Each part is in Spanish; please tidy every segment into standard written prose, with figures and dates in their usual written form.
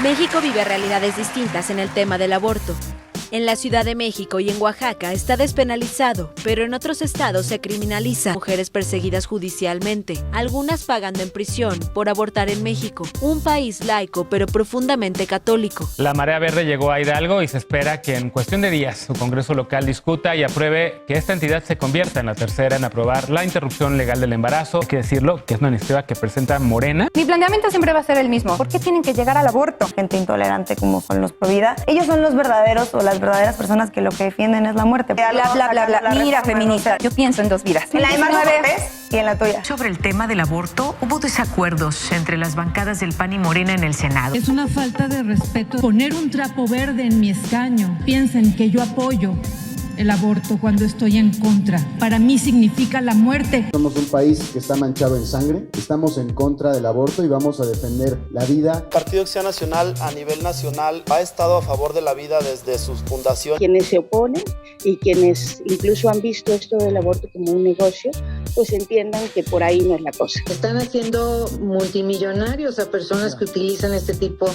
México vive realidades distintas en el tema del aborto. En la Ciudad de México y en Oaxaca está despenalizado, pero en otros estados se criminaliza a mujeres perseguidas judicialmente, algunas pagando en prisión por abortar en México, un país laico pero profundamente católico. La Marea Verde llegó a Hidalgo y se espera que en cuestión de días su Congreso local discuta y apruebe que esta entidad se convierta en la tercera en aprobar la interrupción legal del embarazo. Hay que decirlo, que es una iniciativa que presenta Morena. Mi planteamiento siempre va a ser el mismo. ¿Por qué tienen que llegar al aborto? Gente intolerante como son los provida. Ellos son los verdaderos o las verdaderas personas que lo que defienden es la muerte. Bla, bla, bla, bla. Mira, feminista, yo pienso en dos vidas. En la de Marta Cortés y en la tuya. Sobre el tema del aborto, hubo desacuerdos entre las bancadas del PAN y Morena en el Senado. Es una falta de respeto poner un trapo verde en mi escaño. Piensen que yo apoyo el aborto cuando estoy en contra. Para mí significa la muerte. Somos un país que está manchado en sangre, estamos en contra del aborto y vamos a defender la vida. El Partido Acción Nacional a nivel nacional ha estado a favor de la vida desde su fundación. Quienes se oponen y quienes incluso han visto esto del aborto como un negocio, pues entiendan que por ahí no es la cosa. Están haciendo multimillonarios a personas que utilizan este tipo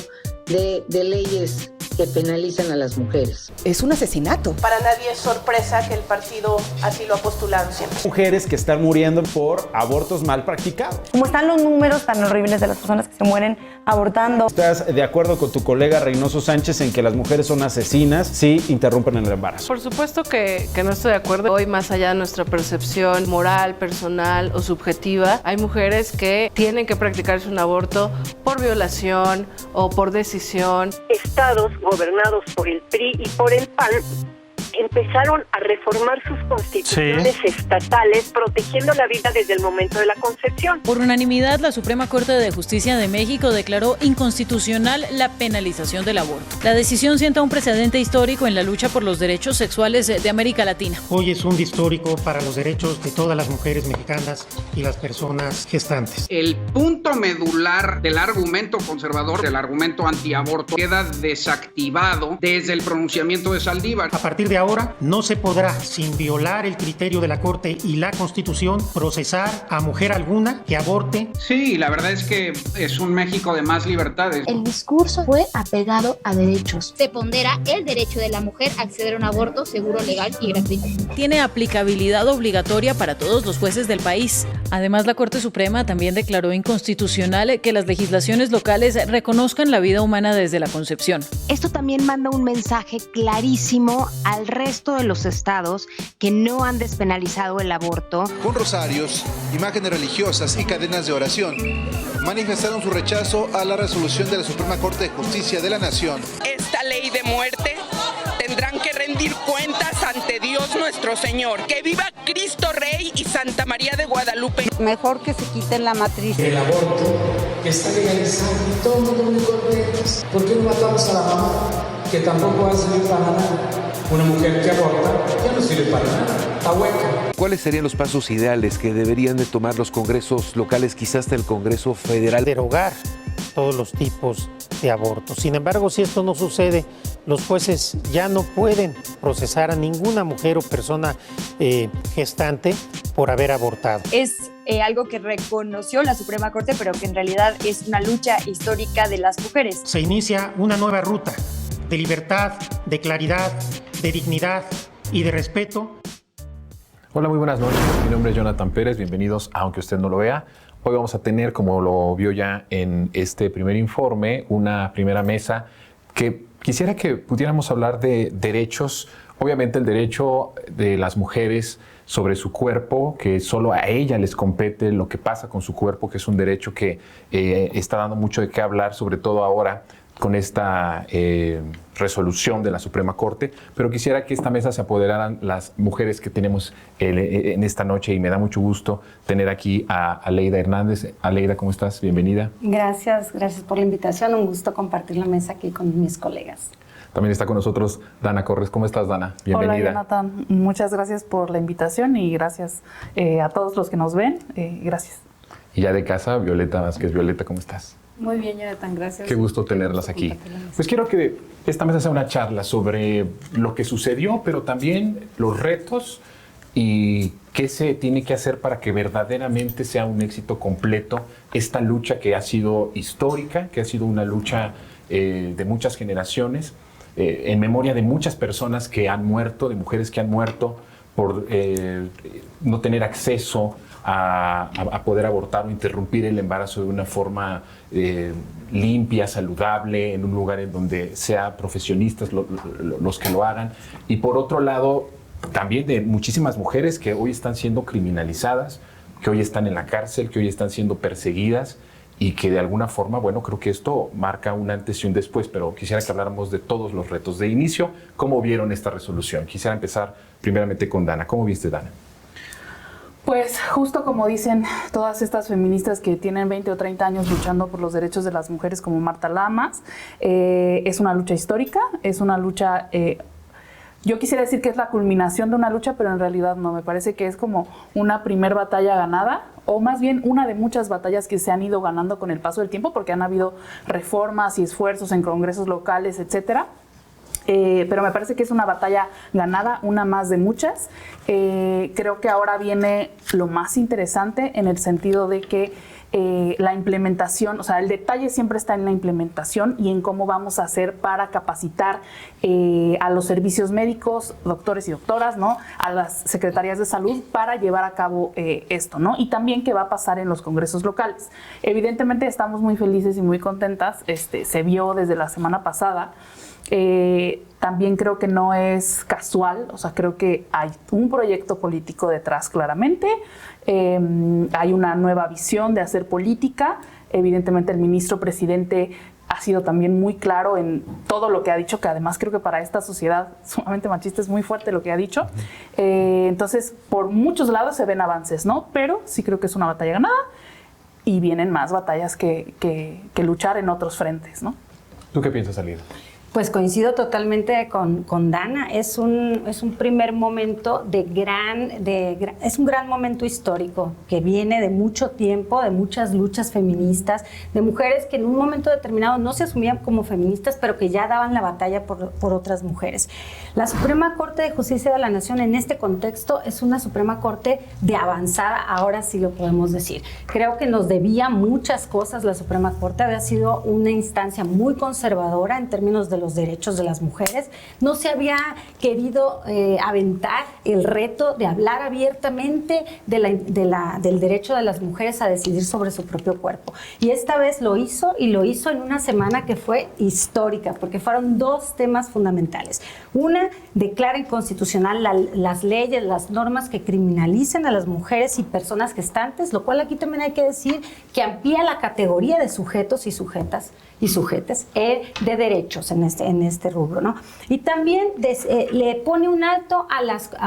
de leyes que penalizan a las mujeres. Es un asesinato. Para nadie es sorpresa que el partido así lo ha postulado siempre. Mujeres que están muriendo por abortos mal practicados. Como están los números tan horribles de las personas que se mueren abortando. ¿Estás de acuerdo con tu colega Reynoso Sánchez en que las mujeres son asesinas si interrumpen el embarazo? Por supuesto que no estoy de acuerdo. Hoy, más allá de nuestra percepción moral, personal o subjetiva, hay mujeres que tienen que practicarse un aborto por violación o por decisión. Estados gobernados por el PRI y por el PAN empezaron a reformar sus constituciones estatales, protegiendo la vida desde el momento de la concepción. Por unanimidad, la Suprema Corte de Justicia de México declaró inconstitucional la penalización del aborto. La decisión sienta un precedente histórico en la lucha por los derechos sexuales de América Latina. Hoy es un día histórico para los derechos de todas las mujeres mexicanas y las personas gestantes. El punto medular del argumento conservador, del argumento antiaborto, queda desactivado desde el pronunciamiento de Saldívar. A partir de ahora, no se podrá, sin violar el criterio de la Corte y la Constitución, procesar a mujer alguna que aborte. Sí, la verdad es que es un México de más libertades. El discurso fue apegado a derechos. Se pondera el derecho de la mujer a acceder a un aborto seguro, legal y gratuito. Tiene aplicabilidad obligatoria para todos los jueces del país. Además, la Corte Suprema también declaró inconstitucional que las legislaciones locales reconozcan la vida humana desde la concepción. Esto también manda un mensaje clarísimo al resto de los estados que no han despenalizado el aborto. Con rosarios, imágenes religiosas y cadenas de oración, manifestaron su rechazo a la resolución de la Suprema Corte de Justicia de la Nación. Esta ley de muerte tendrán que rendir cuentas ante Dios nuestro Señor. ¡Que viva Cristo Rey y Santa María de Guadalupe! Mejor que se quiten la matriz. El aborto está legalizado y todo el mundo muy contentos. ¿Por qué no matamos a la mamá? Que tampoco va a servir para nada. Una mujer que aborta ya no sirve para nada, está hueca. ¿Cuáles serían los pasos ideales que deberían de tomar los congresos locales, quizás hasta el Congreso Federal? Derogar todos los tipos de abortos. Sin embargo, si esto no sucede, los jueces ya no pueden procesar a ninguna mujer o persona gestante por haber abortado. Es algo que reconoció la Suprema Corte, pero que en realidad es una lucha histórica de las mujeres. Se inicia una nueva ruta de libertad, de claridad, de dignidad y de respeto. Hola, muy buenas noches. Mi nombre es Jonathan Pérez. Bienvenidos a Aunque Usted No Lo Vea. Hoy vamos a tener, como lo vio ya en este primer informe, una primera mesa que quisiera que pudiéramos hablar de derechos. Obviamente el derecho de las mujeres sobre su cuerpo, que solo a ella les compete lo que pasa con su cuerpo, que es un derecho que está dando mucho de qué hablar, sobre todo ahora con esta resolución de la Suprema Corte, pero quisiera que esta mesa se apoderaran las mujeres que tenemos en esta noche, y me da mucho gusto tener aquí a Aleida Hernández. Aleida, ¿cómo estás? Bienvenida. Gracias por la invitación, un gusto compartir la mesa aquí con mis colegas. También está con nosotros Dana Corres. ¿Cómo estás, Dana? Bienvenida. Hola, Jonathan. Muchas gracias por la invitación y gracias a todos los que nos ven. Gracias. Y ya de casa, Violeta Vázquez. Violeta, ¿cómo estás? Muy bien, Jonathan, gracias. Qué gusto tenerlas aquí. Pues quiero que esta mesa sea una charla sobre lo que sucedió, pero también los retos y qué se tiene que hacer para que verdaderamente sea un éxito completo esta lucha que ha sido histórica, que ha sido una lucha de muchas generaciones, en memoria de muchas personas que han muerto, de mujeres que han muerto por no tener acceso a poder abortar o interrumpir el embarazo de una forma limpia, saludable, en un lugar en donde sea profesionistas los que lo hagan. Y por otro lado, también de muchísimas mujeres que hoy están siendo criminalizadas, que hoy están en la cárcel, que hoy están siendo perseguidas y que de alguna forma, bueno, creo que esto marca un antes y un después, pero quisiera que habláramos de todos los retos. De inicio, ¿cómo vieron esta resolución? Quisiera empezar primeramente con Dana. ¿Cómo viste, Dana? Pues justo como dicen todas estas feministas que tienen 20 o 30 años luchando por los derechos de las mujeres como Marta Lamas, es una lucha histórica, es una lucha... yo quisiera decir que es la culminación de una lucha, pero en realidad no, me parece que es como una primer batalla ganada, o más bien una de muchas batallas que se han ido ganando con el paso del tiempo, porque han habido reformas y esfuerzos en congresos locales, etcétera. Pero me parece que es una batalla ganada, una más de muchas. Creo que ahora viene lo más interesante en el sentido de que la implementación, o sea, el detalle siempre está en la implementación y en cómo vamos a hacer para capacitar a los servicios médicos, doctores y doctoras, ¿no? A las secretarías de salud para llevar a cabo esto, ¿no? Y también qué va a pasar en los congresos locales. Evidentemente estamos muy felices y muy contentas, se vio desde la semana pasada. También creo que no es casual, o sea, creo que hay un proyecto político detrás claramente, hay una nueva visión de hacer política. Evidentemente el ministro presidente ha sido también muy claro en todo lo que ha dicho, que además creo que para esta sociedad sumamente machista es muy fuerte lo que ha dicho. Entonces, por muchos lados se ven avances, ¿no? Pero sí creo que es una batalla ganada y vienen más batallas que luchar en otros frentes, ¿no? ¿Tú qué piensas, Alida? Pues coincido totalmente con Dana. Es un primer momento es un gran momento histórico que viene de mucho tiempo, de muchas luchas feministas, de mujeres que en un momento determinado no se asumían como feministas, pero que ya daban la batalla por otras mujeres. La Suprema Corte de Justicia de la Nación en este contexto es una Suprema Corte de avanzada, ahora sí lo podemos decir. Creo que nos debía muchas cosas la Suprema Corte, había sido una instancia muy conservadora en términos de los derechos de las mujeres, no se había querido aventar el reto de hablar abiertamente del derecho de las mujeres a decidir sobre su propio cuerpo. Y esta vez lo hizo, y lo hizo en una semana que fue histórica, porque fueron dos temas fundamentales. Una, declara inconstitucional las leyes, las normas que criminalicen a las mujeres y personas gestantes, lo cual aquí también hay que decir que amplía la categoría de sujetos y sujetas y sujetes de derechos en este rubro, ¿no? Y también le pone un alto a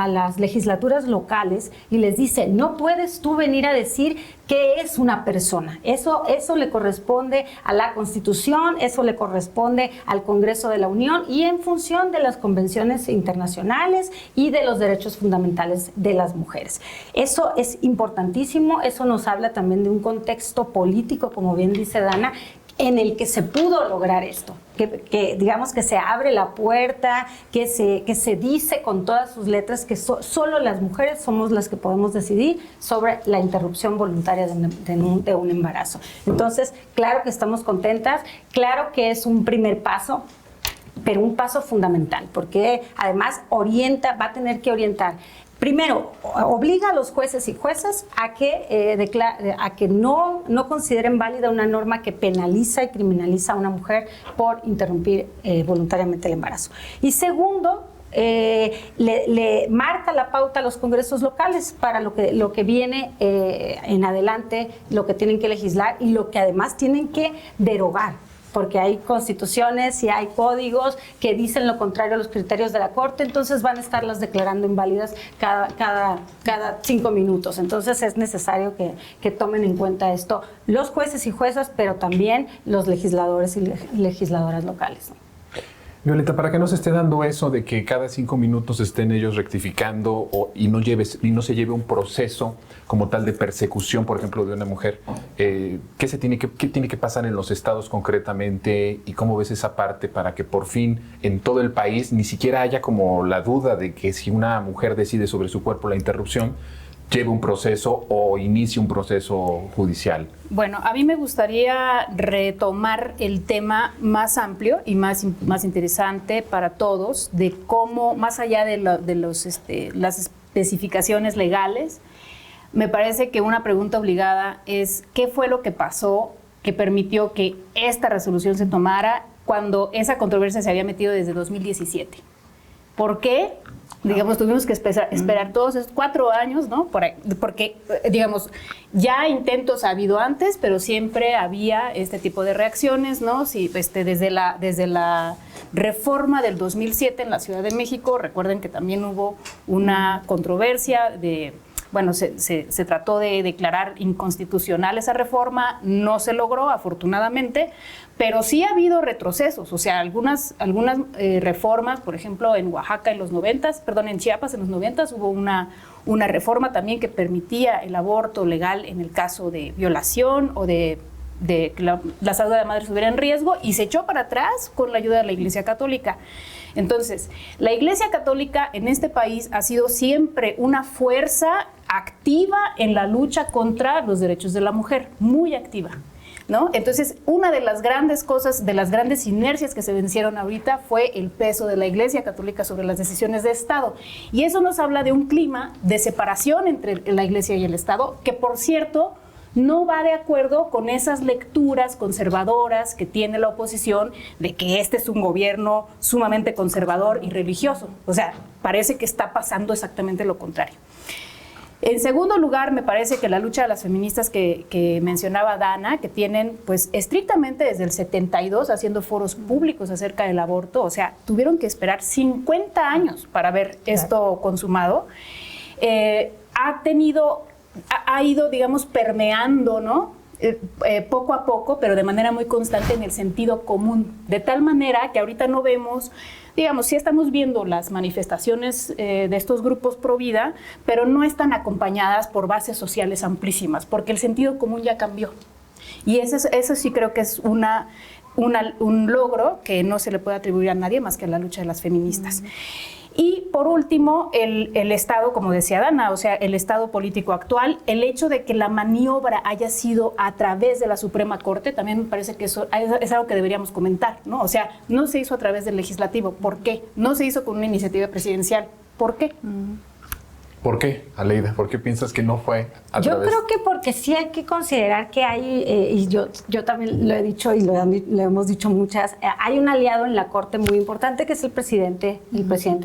las legislaturas locales y les dice, no puedes tú venir a decir qué es una persona. Eso le corresponde a la Constitución, eso le corresponde al Congreso de la Unión y en función de las convenciones internacionales y de los derechos fundamentales de las mujeres. Eso es importantísimo, eso nos habla también de un contexto político, como bien dice Dana, en el que se pudo lograr esto, que digamos que se abre la puerta, que se dice con todas sus letras que solo las mujeres somos las que podemos decidir sobre la interrupción voluntaria de un embarazo. Entonces, claro que estamos contentas, claro que es un primer paso, pero un paso fundamental, porque además va a tener que orientar. Primero, obliga a los jueces y juezas a que no consideren válida una norma que penaliza y criminaliza a una mujer por interrumpir voluntariamente el embarazo. Y segundo, le marca la pauta a los congresos locales para lo que viene en adelante, lo que tienen que legislar y lo que además tienen que derogar. Porque hay constituciones y hay códigos que dicen lo contrario a los criterios de la Corte, entonces van a estarlas declarando inválidas cada 5 minutos. Entonces es necesario que tomen en cuenta esto los jueces y juezas, pero también los legisladores y legisladoras locales, ¿no? Violeta, para que no se esté dando eso de que cada 5 minutos estén ellos rectificando y no se lleve un proceso como tal de persecución, por ejemplo, de una mujer, ¿qué tiene que pasar en los estados concretamente y cómo ves esa parte para que por fin en todo el país ni siquiera haya como la duda de que si una mujer decide sobre su cuerpo la interrupción, lleve un proceso o inicie un proceso judicial? Bueno, a mí me gustaría retomar el tema más amplio y más interesante para todos, de cómo, más allá de las especificaciones legales, me parece que una pregunta obligada es ¿qué fue lo que pasó que permitió que esta resolución se tomara cuando esa controversia se había metido desde 2017? ¿Por qué? Digamos, tuvimos que esperar todos esos 4 años, ¿no? Porque, digamos, ya intentos ha habido antes, pero siempre había este tipo de reacciones, ¿no? Sí, desde la reforma del 2007 en la Ciudad de México, recuerden que también hubo una controversia se trató de declarar inconstitucional esa reforma, no se logró, afortunadamente, pero sí ha habido retrocesos, o sea, algunas reformas, por ejemplo, en Oaxaca en Chiapas en los 90s hubo una reforma también que permitía el aborto legal en el caso de violación o de que la salud de la madre estuviera en riesgo, y se echó para atrás con la ayuda de la Iglesia Católica. Entonces, la Iglesia Católica en este país ha sido siempre una fuerza activa en la lucha contra los derechos de la mujer, muy activa, ¿no? Entonces, una de las grandes cosas, de las grandes inercias que se vencieron ahorita fue el peso de la Iglesia Católica sobre las decisiones de Estado. Y eso nos habla de un clima de separación entre la Iglesia y el Estado, que, por cierto, no va de acuerdo con esas lecturas conservadoras que tiene la oposición de que este es un gobierno sumamente conservador y religioso. O sea, parece que está pasando exactamente lo contrario. En segundo lugar, me parece que la lucha de las feministas que mencionaba Dana, que tienen pues estrictamente desde el 72 haciendo foros públicos acerca del aborto, o sea, tuvieron que esperar 50 años para ver esto consumado, ha ido, digamos, permeando, ¿no? Poco a poco, pero de manera muy constante en el sentido común, de tal manera que ahorita no vemos, digamos, sí estamos viendo las manifestaciones de estos grupos pro vida, pero no están acompañadas por bases sociales amplísimas, porque el sentido común ya cambió. Y eso sí creo que es un logro que no se le puede atribuir a nadie más que a la lucha de las feministas. Y por último, el Estado, como decía Dana, o sea, el Estado político actual, el hecho de que la maniobra haya sido a través de la Suprema Corte, también me parece que eso es algo que deberíamos comentar, ¿no? O sea, no se hizo a través del legislativo. ¿Por qué? No se hizo con una iniciativa presidencial. ¿Por qué? ¿Por qué, Aleida? ¿Por qué piensas que no fue a través? Yo creo que porque sí hay que considerar que hay, y yo también lo he dicho y lo hemos dicho muchas, hay un aliado en la Corte muy importante que es el presidente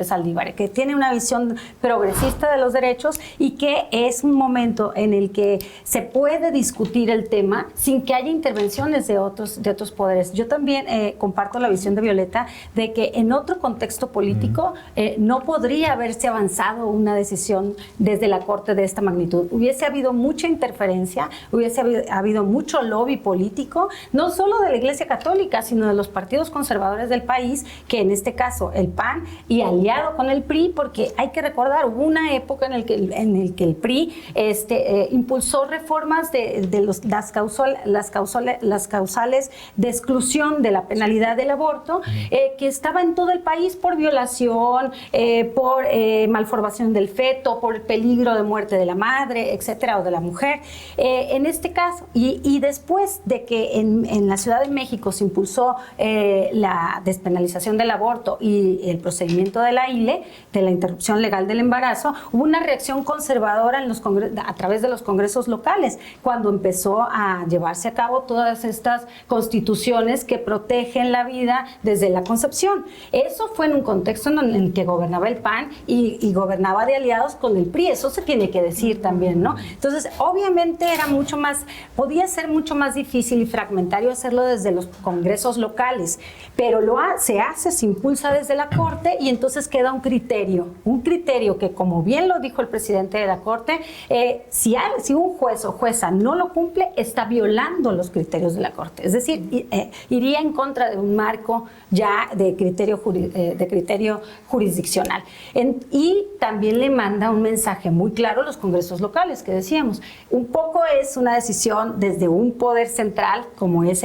Saldívar, que tiene una visión progresista de los derechos y que es un momento en el que se puede discutir el tema sin que haya intervenciones de otros poderes. Yo también comparto la visión de Violeta de que en otro contexto político no podría haberse avanzado una decisión desde la Corte de esta magnitud. Hubiese habido mucha interferencia, hubiese habido mucho lobby político, no solo de la Iglesia Católica, sino de los partidos conservadores del país, que en este caso el PAN, y aliado con el PRI, porque hay que recordar, hubo una época en el que el PRI impulsó reformas de las causales de exclusión de la penalidad del aborto, que estaba en todo el país por violación, por malformación del feto, por el peligro de muerte de la madre, etcétera, o de la mujer. En este caso, y después de que en la Ciudad de México se impulsó la despenalización del aborto y el procedimiento de la ILE, de la interrupción legal del embarazo, hubo una reacción conservadora a través de los congresos locales, cuando empezó a llevarse a cabo todas estas constituciones que protegen la vida desde la concepción. Eso fue en un contexto en el que gobernaba el PAN y gobernaba de aliados con el PRI, eso se tiene que decir también, ¿no? Entonces, obviamente podía ser mucho más difícil y fragmentario hacerlo desde los congresos locales, pero se impulsa desde la Corte y entonces queda un criterio que, como bien lo dijo el presidente de la Corte, si un juez o jueza no lo cumple, está violando los criterios de la Corte, es decir, iría en contra de un marco ya de criterio jurisdiccional. Y también le manda un mensaje muy claro los congresos locales que decíamos. Un poco es una decisión desde un poder central, como es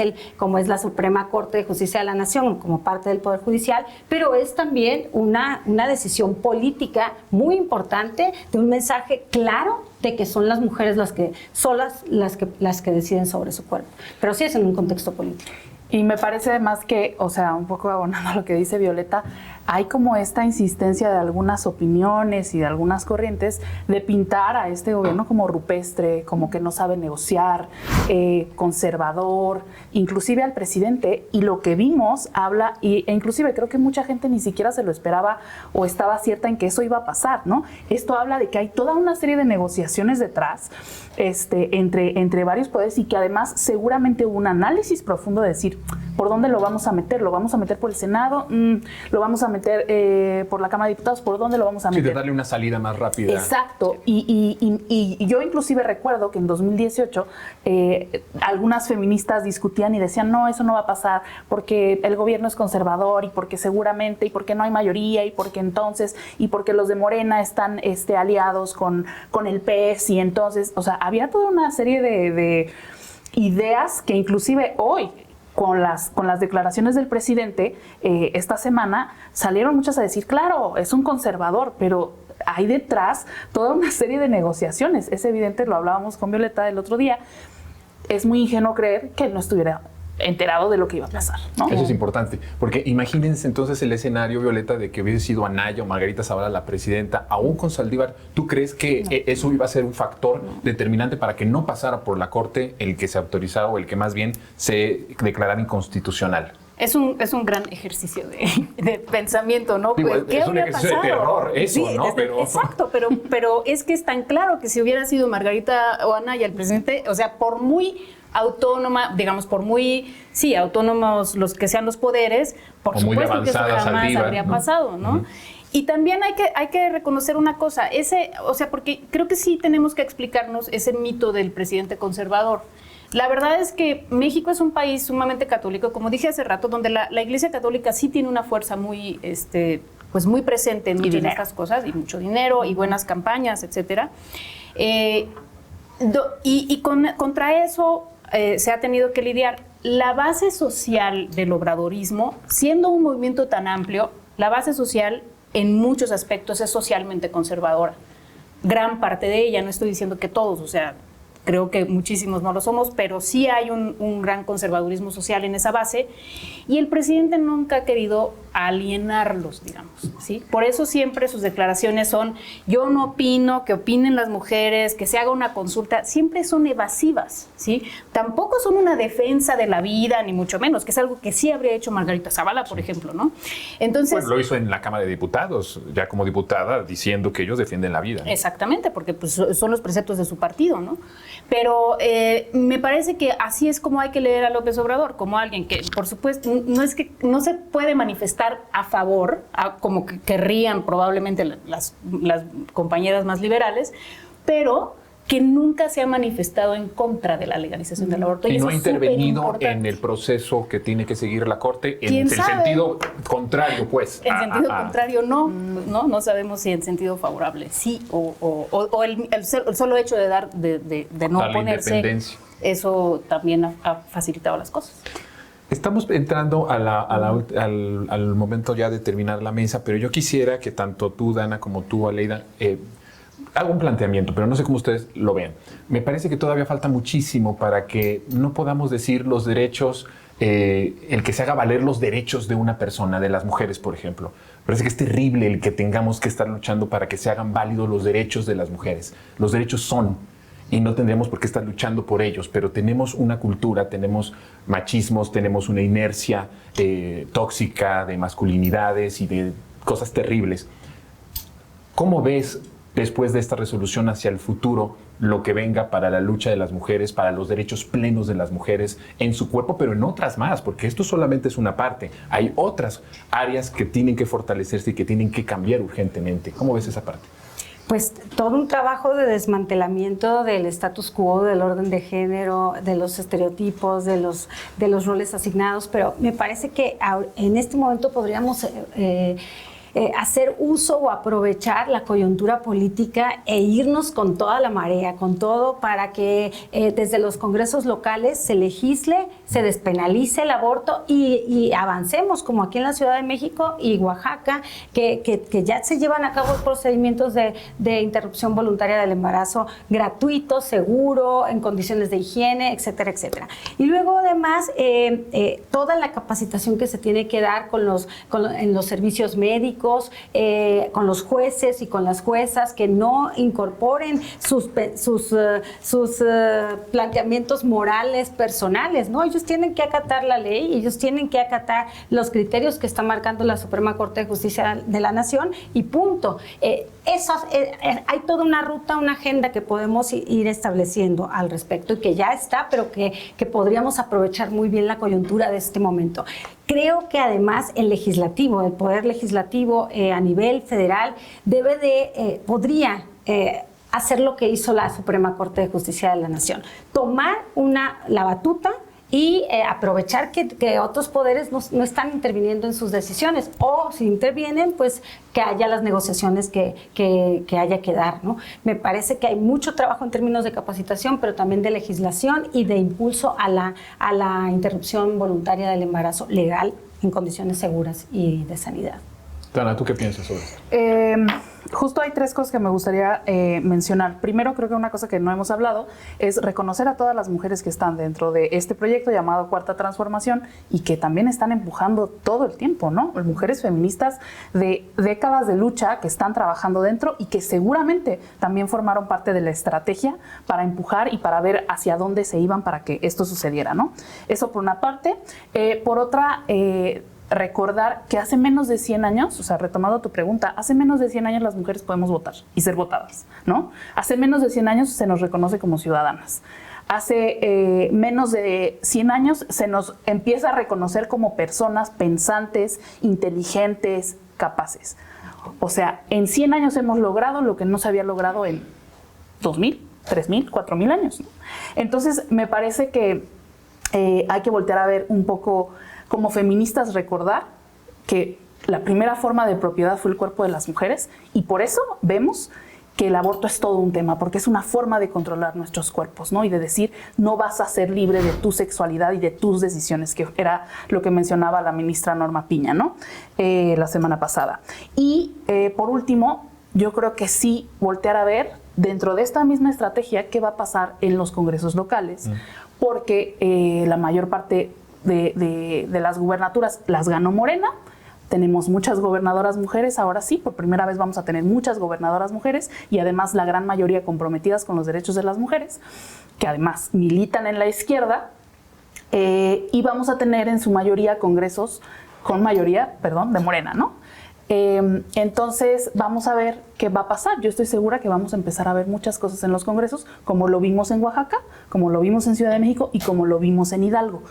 la Suprema Corte de Justicia de la Nación, como parte del Poder Judicial, pero es también una decisión política muy importante, de un mensaje claro de que son las mujeres las que deciden sobre su cuerpo. Pero sí es en un contexto político. Y me parece además que, o sea, un poco abonando a lo que dice Violeta, hay como esta insistencia de algunas opiniones y de algunas corrientes de pintar a este gobierno como rupestre, como que no sabe negociar, conservador, inclusive al presidente, y lo que vimos habla, e inclusive creo que mucha gente ni siquiera se lo esperaba o estaba cierta en que eso iba a pasar, ¿no? Esto habla de que hay toda una serie de negociaciones detrás entre varios poderes, y que además seguramente hubo un análisis profundo de decir, ¿por dónde lo vamos a meter? ¿Lo vamos a meter por el Senado? ¿Lo vamos a meter por la Cámara de Diputados? ¿Por dónde lo vamos a meter? Sí, de darle una salida más rápida. Exacto. Y yo inclusive recuerdo que en 2018 algunas feministas discutían y decían, no, eso no va a pasar porque el gobierno es conservador y porque seguramente, y porque no hay mayoría, y porque entonces, y porque los de Morena están aliados con el PES, y entonces, o sea, había toda una serie de ideas que inclusive hoy, con las declaraciones del presidente esta semana, salieron muchas a decir, claro, es un conservador, pero hay detrás toda una serie de negociaciones. Es evidente, lo hablábamos con Violeta el otro día, es muy ingenuo creer que él no estuviera enterado de lo que iba a pasar, ¿no? Eso es importante, porque imagínense entonces el escenario, Violeta, de que hubiese sido Anaya o Margarita Zavala la presidenta, aún con Saldívar. ¿Tú crees que eso iba a ser un factor determinante para que no pasara por la Corte el que se autorizara, o el que más bien se declarara inconstitucional? Es un gran ejercicio de pensamiento, ¿no? Digo, ¿Qué es un ejercicio de terror, eso, sí, ¿no? Exacto, pero es que es tan claro que si hubiera sido Margarita o Anaya el presidente, o sea, por muy autónoma, digamos, por muy, sí, autónomos los que sean los poderes, por supuesto que eso jamás habría pasado, ¿no? Y también hay que reconocer una cosa, o sea, porque creo que sí tenemos que explicarnos ese mito del presidente conservador. La verdad es que México es un país sumamente católico, como dije hace rato, donde la Iglesia Católica sí tiene una fuerza muy, pues muy presente en muchas de estas cosas, y mucho dinero, y buenas campañas, etcétera. Contra eso se ha tenido que lidiar. La base social del obradorismo, siendo un movimiento tan amplio, la base social en muchos aspectos es socialmente conservadora. Gran parte de ella, no estoy diciendo que todos, o sea, creo que muchísimos no lo somos, pero sí hay un gran conservadurismo social en esa base, y el presidente nunca ha querido alienarlos, digamos, ¿sí? Por eso siempre sus declaraciones son, yo no opino, que opinen las mujeres, que se haga una consulta, siempre son evasivas, ¿sí? Tampoco son una defensa de la vida, ni mucho menos, que es algo que sí habría hecho Margarita Zavala, por ejemplo, ¿no? Entonces, pues lo hizo en la Cámara de Diputados, ya como diputada, diciendo que ellos defienden la vida, ¿no? Exactamente, porque pues, son los preceptos de su partido, ¿no? Pero me parece que así es como hay que leer a López Obrador, como alguien que, por supuesto, no es que no se puede manifestar a favor, como que querrían probablemente las compañeras más liberales, pero que nunca se ha manifestado en contra de la legalización del aborto. Y no ha intervenido en el proceso que tiene que seguir la Corte en el sentido contrario, pues. En sentido contrario, no sabemos si en sentido favorable, sí, o el solo hecho de no oponerse, eso también ha facilitado las cosas. Estamos entrando al momento ya de terminar la mesa, pero yo quisiera que tanto tú, Dana, como tú, Aleida, hago un planteamiento, pero no sé cómo ustedes lo vean. Me parece que todavía falta muchísimo para que no podamos decir los derechos, el que se haga valer los derechos de una persona, de las mujeres, por ejemplo. Me parece que es terrible el que tengamos que estar luchando para que se hagan válidos los derechos de las mujeres. Los derechos son, y no tendríamos por qué estar luchando por ellos, pero tenemos una cultura, tenemos machismos, tenemos una inercia tóxica de masculinidades y de cosas terribles. ¿Cómo ves después de esta resolución hacia el futuro lo que venga para la lucha de las mujeres, para los derechos plenos de las mujeres en su cuerpo, pero en otras más? Porque esto solamente es una parte. Hay otras áreas que tienen que fortalecerse y que tienen que cambiar urgentemente. ¿Cómo ves esa parte? Pues todo un trabajo de desmantelamiento del status quo, del orden de género, de los estereotipos, de los roles asignados, pero me parece que en este momento podríamos hacer uso o aprovechar la coyuntura política e irnos con toda la marea, con todo, para que desde los congresos locales se legisle, se despenalice el aborto y avancemos, como aquí en la Ciudad de México y Oaxaca, que ya se llevan a cabo procedimientos de interrupción voluntaria del embarazo gratuito, seguro, en condiciones de higiene, etcétera, etcétera. Y luego además toda la capacitación que se tiene que dar en los servicios médicos, con los jueces y con las juezas, que no incorporen sus planteamientos morales personales, ¿no? Ellos tienen que acatar la ley, ellos tienen que acatar los criterios que está marcando la Suprema Corte de Justicia de la Nación y punto. Hay toda una ruta, una agenda que podemos ir estableciendo al respecto y que ya está, pero que podríamos aprovechar muy bien la coyuntura de este momento. Creo que además el Poder Legislativo a nivel federal podría hacer lo que hizo la Suprema Corte de Justicia de la Nación, tomar la batuta y aprovechar que otros poderes no están interviniendo en sus decisiones, o si intervienen, pues que haya las negociaciones que haya que dar, ¿no? Me parece que hay mucho trabajo en términos de capacitación, pero también de legislación y de impulso a la interrupción voluntaria del embarazo legal en condiciones seguras y de sanidad. Tana, ¿tú qué piensas sobre esto? Justo hay tres cosas que me gustaría mencionar. Primero, creo que una cosa que no hemos hablado es reconocer a todas las mujeres que están dentro de este proyecto llamado Cuarta Transformación y que también están empujando todo el tiempo, ¿no? Mujeres feministas de décadas de lucha que están trabajando dentro y que seguramente también formaron parte de la estrategia para empujar y para ver hacia dónde se iban para que esto sucediera, ¿no? Eso por una parte. Por otra, recordar que hace menos de 100 años, o sea, retomando tu pregunta, hace menos de 100 años las mujeres podemos votar y ser votadas, ¿no? Hace menos de 100 años se nos reconoce como ciudadanas. Hace menos de 100 años se nos empieza a reconocer como personas pensantes, inteligentes, capaces. O sea, en 100 años hemos logrado lo que no se había logrado en 2000, 3000, 4000 años, ¿no? Entonces, me parece que hay que voltear a ver un poco. Como feministas, recordar que la primera forma de propiedad fue el cuerpo de las mujeres y por eso vemos que el aborto es todo un tema, porque es una forma de controlar nuestros cuerpos, ¿no? Y de decir, no vas a ser libre de tu sexualidad y de tus decisiones, que era lo que mencionaba la ministra Norma Piña, ¿no? La semana pasada. Y por último, yo creo que sí voltear a ver dentro de esta misma estrategia qué va a pasar en los congresos locales, porque la mayor parte de las gubernaturas las ganó Morena. Tenemos muchas gobernadoras mujeres, ahora sí, por primera vez vamos a tener muchas gobernadoras mujeres y además la gran mayoría comprometidas con los derechos de las mujeres, que además militan en la izquierda, y vamos a tener en su mayoría congresos con mayoría, de Morena, ¿no? Entonces vamos a ver qué va a pasar. Yo estoy segura que vamos a empezar a ver muchas cosas en los congresos, como lo vimos en Oaxaca, como lo vimos en Ciudad de México y como lo vimos en Hidalgo.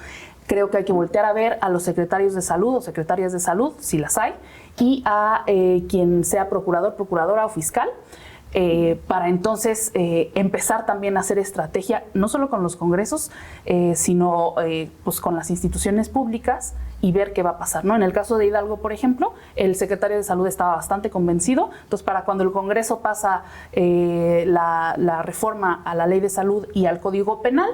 Creo que hay que voltear a ver a los secretarios de salud o secretarias de salud, si las hay, y a quien sea procurador, procuradora o fiscal, para entonces empezar también a hacer estrategia, no solo con los congresos, sino pues con las instituciones públicas y ver qué va a pasar, ¿no? En el caso de Hidalgo, por ejemplo, el secretario de Salud estaba bastante convencido, entonces para cuando el Congreso pasa la reforma a la Ley de Salud y al Código Penal,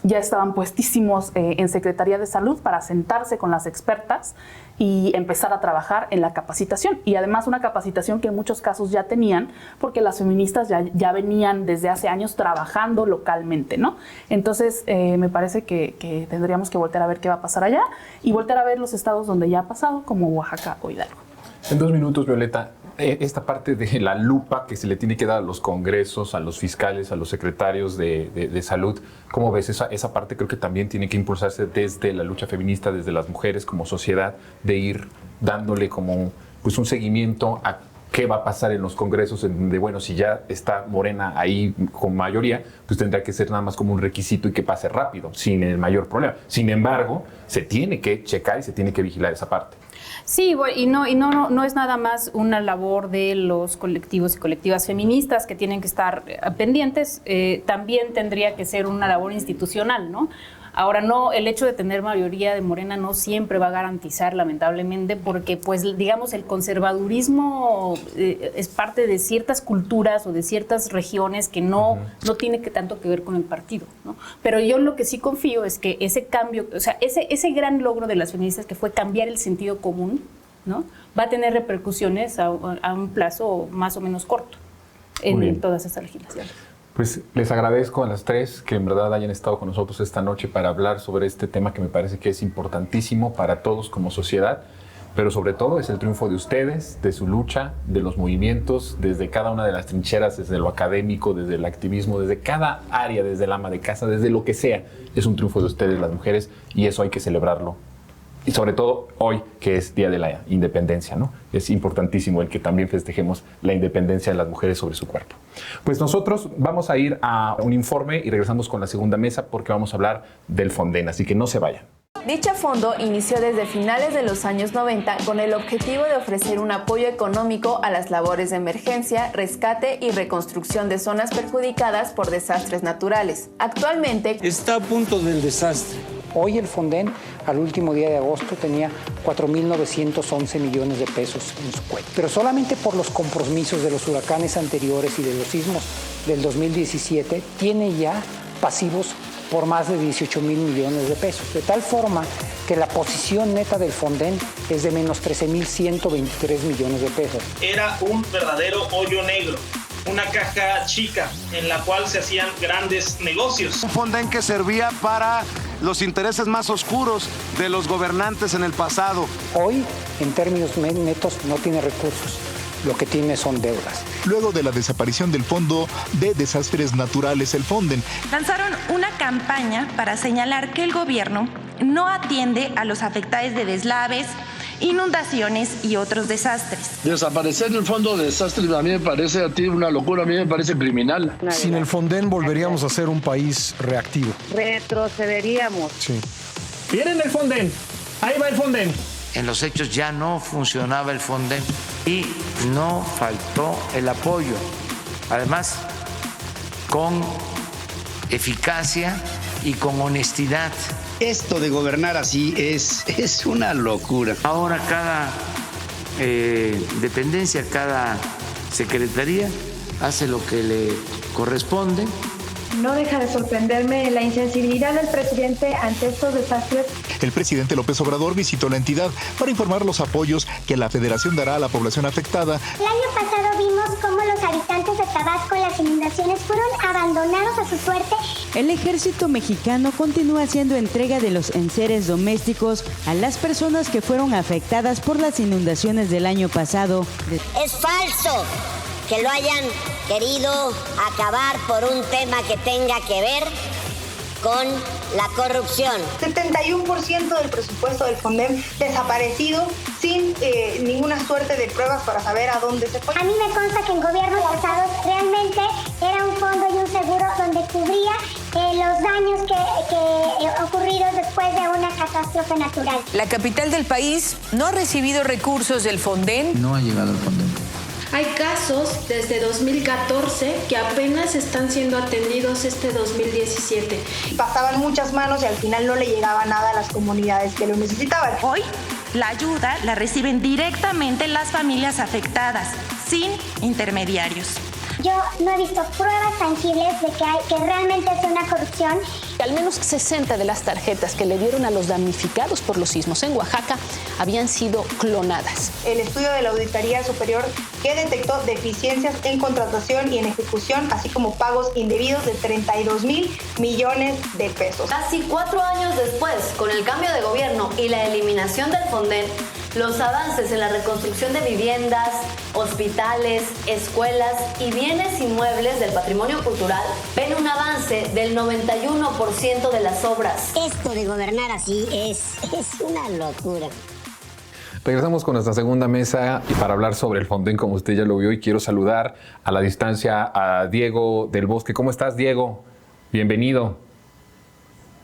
ya estaban puestísimos en Secretaría de Salud para sentarse con las expertas y empezar a trabajar en la capacitación. Y además una capacitación que en muchos casos ya tenían, porque las feministas ya venían desde hace años trabajando localmente, ¿no? Entonces, me parece que tendríamos que voltear a ver qué va a pasar allá y voltear a ver los estados donde ya ha pasado, como Oaxaca o Hidalgo. En 2 minutos, Violeta, esta parte de la lupa que se le tiene que dar a los congresos, a los fiscales, a los secretarios de salud, ¿cómo ves? Esa parte creo que también tiene que impulsarse desde la lucha feminista, desde las mujeres como sociedad, de ir dándole como pues un seguimiento a qué va a pasar en los congresos, en donde, bueno, si ya está Morena ahí con mayoría, pues tendrá que ser nada más como un requisito y que pase rápido, sin el mayor problema. Sin embargo, se tiene que checar y se tiene que vigilar esa parte. Sí, y no es nada más una labor de los colectivos y colectivas feministas que tienen que estar pendientes, también tendría que ser una labor institucional, ¿no? Ahora, no, el hecho de tener mayoría de Morena no siempre va a garantizar, lamentablemente, porque, pues, digamos, el conservadurismo es parte de ciertas culturas o de ciertas regiones que no tiene tanto que ver con el partido, ¿no? Pero yo lo que sí confío es que ese cambio, o sea, ese gran logro de las feministas que fue cambiar el sentido común, ¿no? Va a tener repercusiones a un plazo más o menos corto en todas estas legislaciones. Pues les agradezco a las tres que en verdad hayan estado con nosotros esta noche para hablar sobre este tema que me parece que es importantísimo para todos como sociedad, pero sobre todo es el triunfo de ustedes, de su lucha, de los movimientos, desde cada una de las trincheras, desde lo académico, desde el activismo, desde cada área, desde el ama de casa, desde lo que sea. Es un triunfo de ustedes, las mujeres, y eso hay que celebrarlo. Y sobre todo hoy, que es Día de la Independencia, ¿no? Es importantísimo el que también festejemos la independencia de las mujeres sobre su cuerpo. Pues nosotros vamos a ir a un informe y regresamos con la segunda mesa porque vamos a hablar del Fonden, así que no se vayan. Dicho fondo inició desde finales de los años 90 con el objetivo de ofrecer un apoyo económico a las labores de emergencia, rescate y reconstrucción de zonas perjudicadas por desastres naturales. Actualmente está a punto del desastre. Hoy el Fonden, al último día de agosto, tenía 4.911 millones de pesos en su cuenta. Pero solamente por los compromisos de los huracanes anteriores y de los sismos del 2017, tiene ya pasivos por más de 18.000 millones de pesos. De tal forma que la posición neta del Fonden es de menos 13.123 millones de pesos. Era un verdadero hoyo negro. Una caja chica en la cual se hacían grandes negocios. Un Fonden que servía para los intereses más oscuros de los gobernantes en el pasado. Hoy, en términos netos, no tiene recursos. Lo que tiene son deudas. Luego de la desaparición del Fondo de Desastres Naturales, el Fonden lanzaron una campaña para señalar que el gobierno no atiende a los afectados de deslaves, inundaciones y otros desastres. Desaparecer el Fondo de Desastres a mí me parece a ti una locura, a mí me parece criminal. Sin el Fonden volveríamos a ser un país reactivo. Retrocederíamos. Sí. Miren el Fonden, ahí va el Fonden. En los hechos ya no funcionaba el Fonden y no faltó el apoyo. Además, con eficacia y con honestidad. Esto de gobernar así es una locura. Ahora cada dependencia, cada secretaría hace lo que le corresponde. No deja de sorprenderme la insensibilidad del presidente ante estos desastres. El presidente López Obrador visitó la entidad para informar los apoyos que la Federación dará a la población afectada. El año pasado vimos cómo los habitantes de Tabasco en las inundaciones fueron abandonados a su suerte. El ejército mexicano continúa haciendo entrega de los enseres domésticos a las personas que fueron afectadas por las inundaciones del año pasado. Es falso que lo hayan querido acabar por un tema que tenga que ver con la corrupción. 71% del presupuesto del Fonden desaparecido sin ninguna suerte de pruebas para saber a dónde se fue. A mí me consta que en gobiernos pasados realmente era un fondo y un seguro donde cubría los daños que ocurridos después de una catástrofe natural. La capital del país no ha recibido recursos del Fonden. No ha llegado el Fonden. Hay casos desde 2014 que apenas están siendo atendidos este 2017. Pasaban muchas manos y al final no le llegaba nada a las comunidades que lo necesitaban. Hoy, la ayuda la reciben directamente las familias afectadas, sin intermediarios. Yo no he visto pruebas tangibles de que realmente es una corrupción. Al menos 60 de las tarjetas que le dieron a los damnificados por los sismos en Oaxaca habían sido clonadas. El estudio de la Auditoría Superior que detectó deficiencias en contratación y en ejecución, así como pagos indebidos de 32,000 millones de pesos. Casi 4 años después, con el cambio de gobierno y la eliminación del Fonden, los avances en la reconstrucción de viviendas, hospitales, escuelas y bienes inmuebles del patrimonio cultural ven un avance del 91% de las obras. Esto de gobernar así es una locura. Regresamos con nuestra segunda mesa y para hablar sobre el Fonden, como usted ya lo vio, y quiero saludar a la distancia a Diego del Bosque. ¿Cómo estás, Diego? Bienvenido.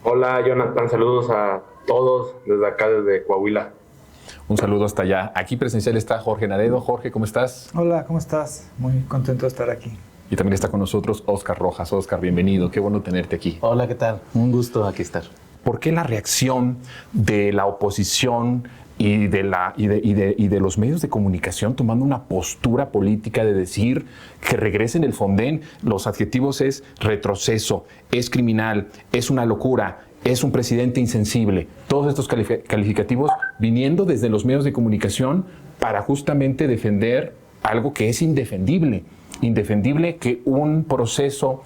Hola, Jonathan. Saludos a todos desde acá, desde Coahuila. Un saludo hasta allá. Aquí presencial está Jorge Naredo. Jorge, ¿cómo estás? Hola, ¿cómo estás? Muy contento de estar aquí. Y también está con nosotros Óscar Rojas. Óscar, bienvenido. Qué bueno tenerte aquí. Hola, ¿qué tal? Un gusto aquí estar. ¿por qué la reacción de la oposición y de los medios de comunicación tomando una postura política de decir que regresen el Fonden? Los adjetivos es retroceso, es criminal, es una locura, es un presidente insensible. Todos estos calificativos viniendo desde los medios de comunicación para justamente defender algo que es indefendible. Indefendible que un proceso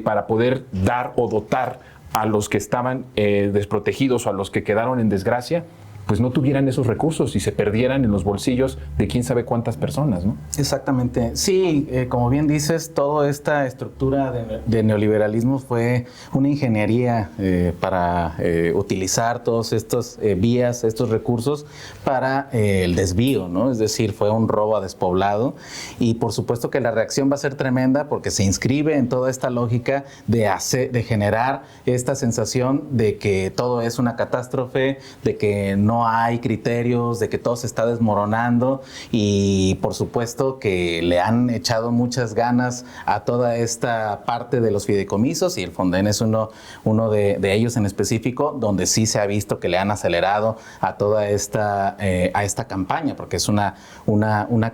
para poder dar o dotar a los que estaban desprotegidos o a los que quedaron en desgracia, pues no tuvieran esos recursos y se perdieran en los bolsillos de quién sabe cuántas personas, ¿no? Exactamente. Sí, como bien dices, toda esta estructura de neoliberalismo fue una ingeniería para utilizar todos estos vías, estos recursos para el desvío, ¿no? Es decir, fue un robo a despoblado y por supuesto que la reacción va a ser tremenda porque se inscribe en toda esta lógica de generar esta sensación de que todo es una catástrofe, de que no hay criterios, de que todo se está desmoronando y por supuesto que le han echado muchas ganas a toda esta parte de los fideicomisos y el Fonden es uno de ellos en específico, donde sí se ha visto que le han acelerado a toda esta campaña, porque es una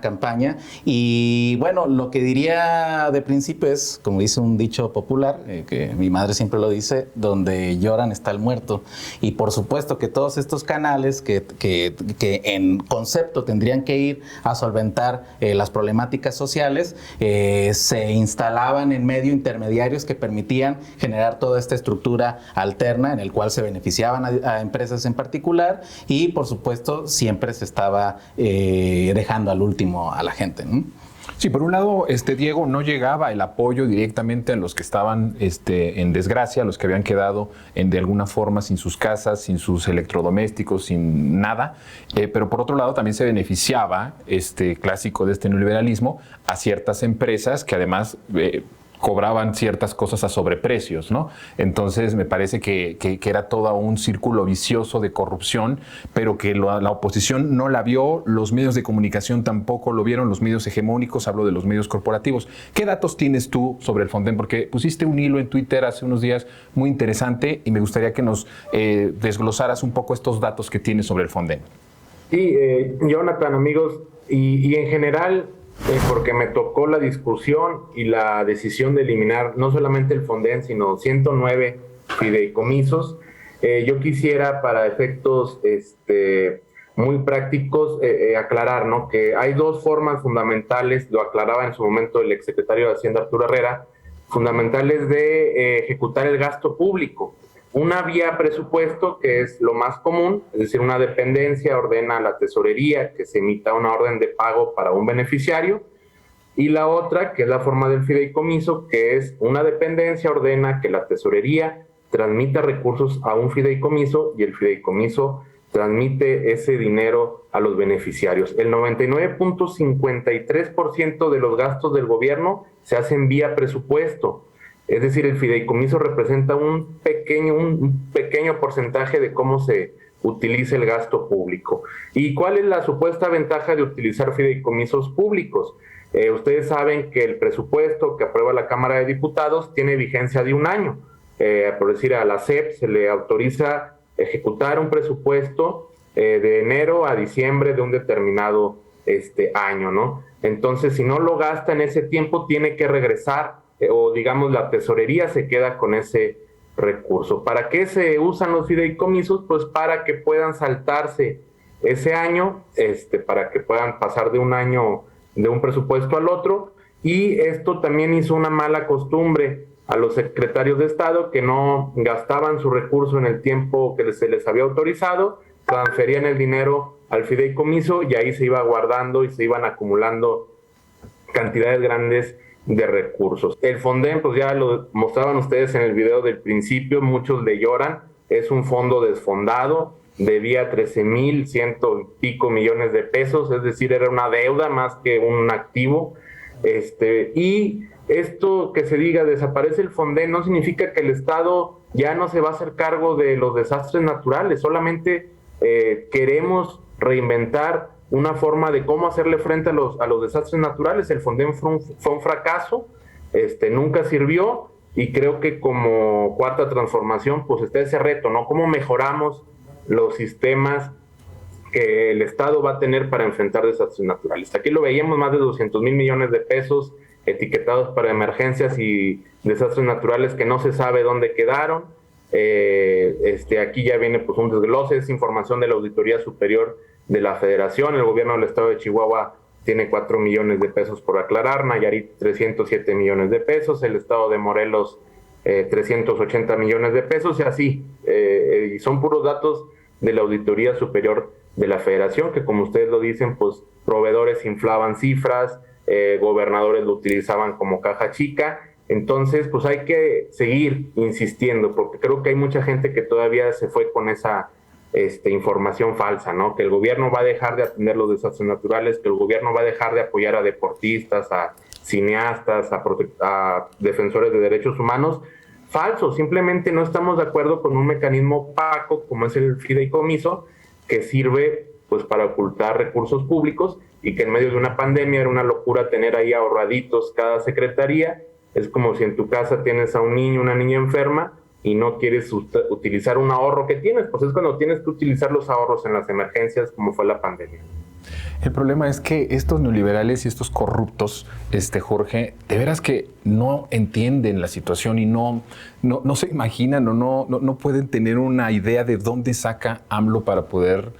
campaña. Y bueno, lo que diría de principio es, como dice un dicho popular, que mi madre siempre lo dice, donde lloran está el muerto. Y por supuesto que todos estos canales que en concepto tendrían que ir a solventar las problemáticas sociales, se instalaban en medio intermediarios que permitían generar toda esta estructura alterna en el cual se beneficiaban a empresas en particular y por supuesto siempre se estaba dejando al último a la gente, ¿no? Sí, por un lado, Diego, no llegaba el apoyo directamente a los que estaban en desgracia, a los que habían quedado de alguna forma sin sus casas, sin sus electrodomésticos, sin nada. Pero por otro lado, también se beneficiaba, clásico de este neoliberalismo, a ciertas empresas que además cobraban ciertas cosas a sobreprecios, ¿no? Entonces me parece que era todo un círculo vicioso de corrupción, pero que la oposición no la vio, los medios de comunicación tampoco lo vieron, los medios hegemónicos, hablo de los medios corporativos. ¿Qué datos tienes tú sobre el Fonden? Porque pusiste un hilo en Twitter hace unos días muy interesante y me gustaría que nos desglosaras un poco estos datos que tienes sobre el Fonden. Sí, Jonathan, amigos, y en general, porque me tocó la discusión y la decisión de eliminar no solamente el Fonden, sino 109 fideicomisos. Yo quisiera, para efectos muy prácticos, aclarar, ¿no?, que hay dos formas fundamentales, lo aclaraba en su momento el exsecretario de Hacienda Arturo Herrera, fundamentales de ejecutar el gasto público. Una vía presupuesto, que es lo más común, es decir, una dependencia ordena a la tesorería que se emita una orden de pago para un beneficiario, y la otra, que es la forma del fideicomiso, que es una dependencia ordena que la tesorería transmita recursos a un fideicomiso y el fideicomiso transmite ese dinero a los beneficiarios. El 99.53% de los gastos del gobierno se hacen vía presupuesto. Es decir, el fideicomiso representa un pequeño porcentaje de cómo se utiliza el gasto público. ¿Y cuál es la supuesta ventaja de utilizar fideicomisos públicos? Ustedes saben que el presupuesto que aprueba la Cámara de Diputados tiene vigencia de un año. Por decir, a la SEP se le autoriza ejecutar un presupuesto de enero a diciembre de un determinado año, ¿no? Entonces, si no lo gasta en ese tiempo, tiene que regresar, o digamos la tesorería se queda con ese recurso. ¿Para qué se usan los fideicomisos? Pues para que puedan saltarse ese año, para que puedan pasar de un año de un presupuesto al otro, y esto también hizo una mala costumbre a los secretarios de Estado que no gastaban su recurso en el tiempo que se les había autorizado, transferían el dinero al fideicomiso y ahí se iba guardando y se iban acumulando cantidades grandes de recursos. El Fonden, pues ya lo mostraban ustedes en el video del principio, muchos le lloran, es un fondo desfondado, debía 13,100 y pico millones de pesos, es decir, era una deuda más que un activo, y esto que se diga desaparece el Fonden no significa que el Estado ya no se va a hacer cargo de los desastres naturales, solamente queremos reinventar una forma de cómo hacerle frente a los desastres naturales. El Fonden fue un fracaso, nunca sirvió, y creo que como Cuarta Transformación pues está ese reto, ¿no? ¿Cómo mejoramos los sistemas que el Estado va a tener para enfrentar desastres naturales? Aquí lo veíamos, más de 200,000 millones de pesos etiquetados para emergencias y desastres naturales que no se sabe dónde quedaron. Aquí ya viene pues un desglose, es información de la Auditoría Superior de la Federación. El gobierno del Estado de Chihuahua tiene 4 millones de pesos por aclarar, Nayarit 307 millones de pesos, el Estado de Morelos 380 millones de pesos, y así, y son puros datos de la Auditoría Superior de la Federación, que como ustedes lo dicen, pues proveedores inflaban cifras, gobernadores lo utilizaban como caja chica. Entonces, pues hay que seguir insistiendo, porque creo que hay mucha gente que todavía se fue con esa información falsa, ¿no? Que el gobierno va a dejar de atender los desastres naturales, que el gobierno va a dejar de apoyar a deportistas, a cineastas, a defensores de derechos humanos. Falso, simplemente no estamos de acuerdo con un mecanismo opaco como es el fideicomiso, que sirve pues para ocultar recursos públicos, y que en medio de una pandemia era una locura tener ahí ahorraditos cada secretaría. Es como si en tu casa tienes a un niño, una niña enferma, y no quieres utilizar un ahorro que tienes, pues es cuando tienes que utilizar los ahorros en las emergencias, como fue la pandemia. El problema es que estos neoliberales y estos corruptos, Jorge, de veras que no entienden la situación y no se imaginan o no pueden tener una idea de dónde saca AMLO para poder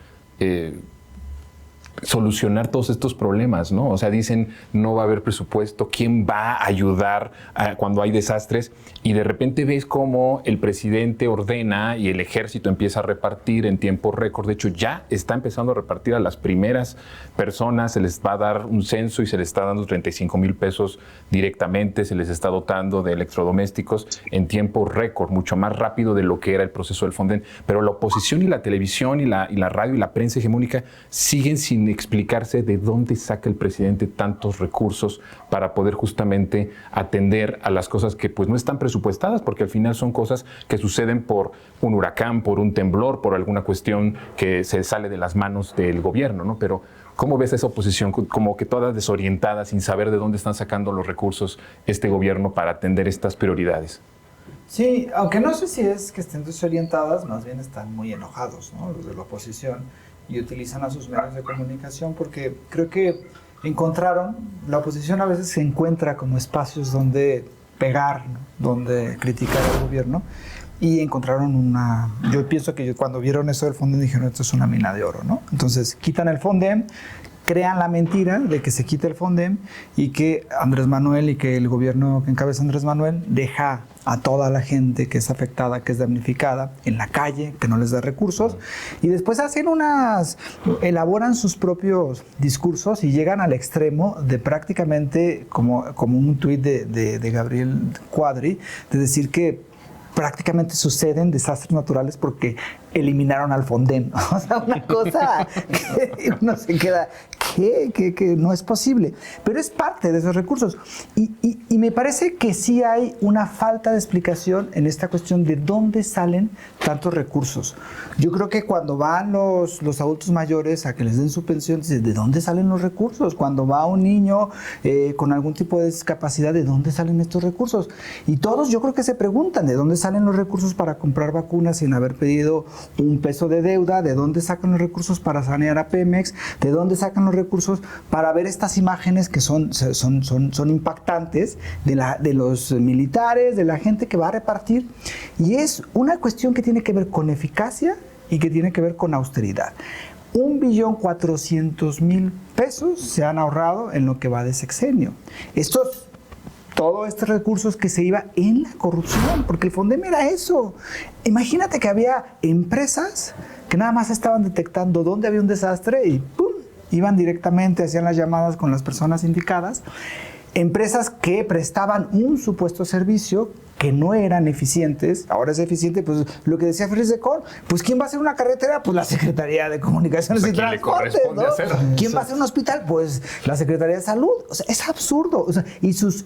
solucionar todos estos problemas, ¿no? O sea, dicen, no va a haber presupuesto, ¿quién va a ayudar cuando hay desastres? Y de repente ves cómo el presidente ordena y el ejército empieza a repartir en tiempo récord. De hecho, ya está empezando a repartir a las primeras personas, se les va a dar un censo y se les está dando 35,000 pesos directamente, se les está dotando de electrodomésticos en tiempo récord, mucho más rápido de lo que era el proceso del Fonden. Pero la oposición y la televisión y la radio y la prensa hegemónica siguen sin explicarse de dónde saca el presidente tantos recursos para poder justamente atender a las cosas que pues no están presupuestadas, porque al final son cosas que suceden por un huracán, por un temblor, por alguna cuestión que se sale de las manos del gobierno, ¿no? Pero ¿cómo ves esa oposición como que toda desorientada, sin saber de dónde están sacando los recursos este gobierno para atender estas prioridades? Sí, aunque no sé si es que estén desorientadas, más bien están muy enojados, ¿no? Los de la oposición, y utilizan a sus medios de comunicación, porque creo que la oposición a veces se encuentra como espacios donde pegar, ¿no? Donde criticar al gobierno, y encontraron yo pienso que cuando vieron eso del Fonden dijeron, esto es una mina de oro, ¿no? Entonces quitan el Fonden, crean la mentira de que se quite el Fonden y que Andrés Manuel y que el gobierno que encabeza Andrés Manuel deja a toda la gente que es afectada, que es damnificada, en la calle, que no les da recursos, y después elaboran sus propios discursos y llegan al extremo de prácticamente, como un tuit de Gabriel Cuadri, de decir que prácticamente suceden desastres naturales porque eliminaron al Fonden. O sea, una cosa que uno se queda, que no es posible. Pero es parte de esos recursos. Y me parece que sí hay una falta de explicación en esta cuestión de dónde salen tantos recursos. Yo creo que cuando van los adultos mayores a que les den su pensión, dicen, ¿de dónde salen los recursos? Cuando va un niño con algún tipo de discapacidad, ¿de dónde salen estos recursos? Y todos yo creo que se preguntan, ¿de dónde salen los recursos para comprar vacunas sin haber pedido un peso de deuda? ¿De dónde sacan los recursos para sanear a Pemex? ¿De dónde sacan los recursos para ver estas imágenes que son impactantes de los militares, de la gente que va a repartir? Y es una cuestión que tiene que ver con eficacia y que tiene que ver con austeridad. 1.400.000 pesos se han ahorrado en lo que va de sexenio. Todos estos recursos que se iba en la corrupción, porque el Fonden era eso. Imagínate que había empresas que nada más estaban detectando dónde había un desastre y ¡pum!, iban directamente, hacían las llamadas con las personas indicadas. Empresas que prestaban un supuesto servicio que no eran eficientes. Ahora es eficiente, pues lo que decía Félix de Con, pues ¿quién va a hacer una carretera? Pues la Secretaría de Comunicaciones y Transportes, ¿no? ¿Quién va a hacer un hospital? Pues la Secretaría de Salud. O sea, es absurdo. O sea, y sus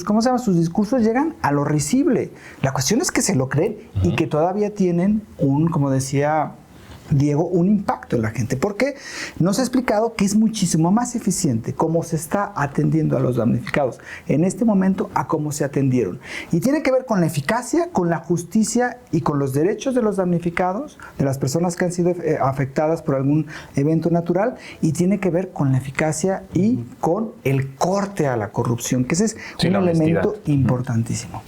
¿cómo se llama? Sus discursos llegan a lo risible. La cuestión es que se lo creen y que todavía tienen como decía Diego, un impacto en la gente, porque nos ha explicado que es muchísimo más eficiente cómo se está atendiendo a los damnificados en este momento a cómo se atendieron. Y tiene que ver con la eficacia, con la justicia y con los derechos de los damnificados, de las personas que han sido afectadas por algún evento natural, y tiene que ver con la eficacia y con el corte a la corrupción, que ese es un elemento importantísimo.